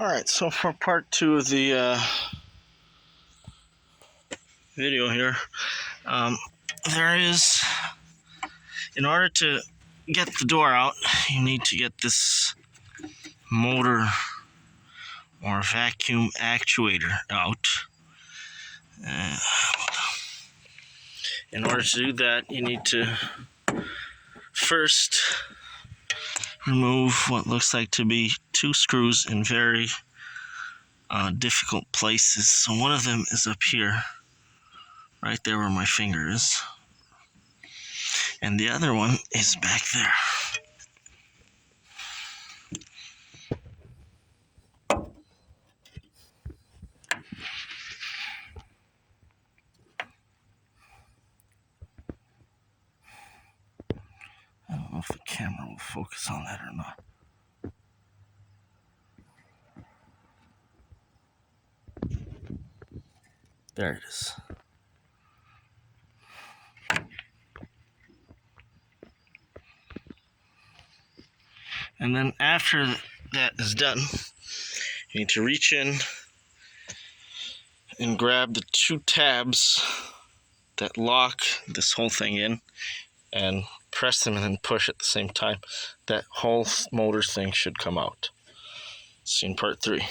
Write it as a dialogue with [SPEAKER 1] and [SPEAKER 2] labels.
[SPEAKER 1] Alright, so for part 2 of the video here, there is, in order to get the door out, you need to get this motor or vacuum actuator out. In order to do that, you need to first remove what looks like to be 2 screws in very difficult places. So one of them is up here, right there where my finger is, and the other one is back there. I don't know if the camera will focus on that or not. There it is. And then after that is done, you need to reach in and grab the 2 tabs that lock this whole thing in and press them and then push at the same time. That whole motor thing should come out. See you in part 3.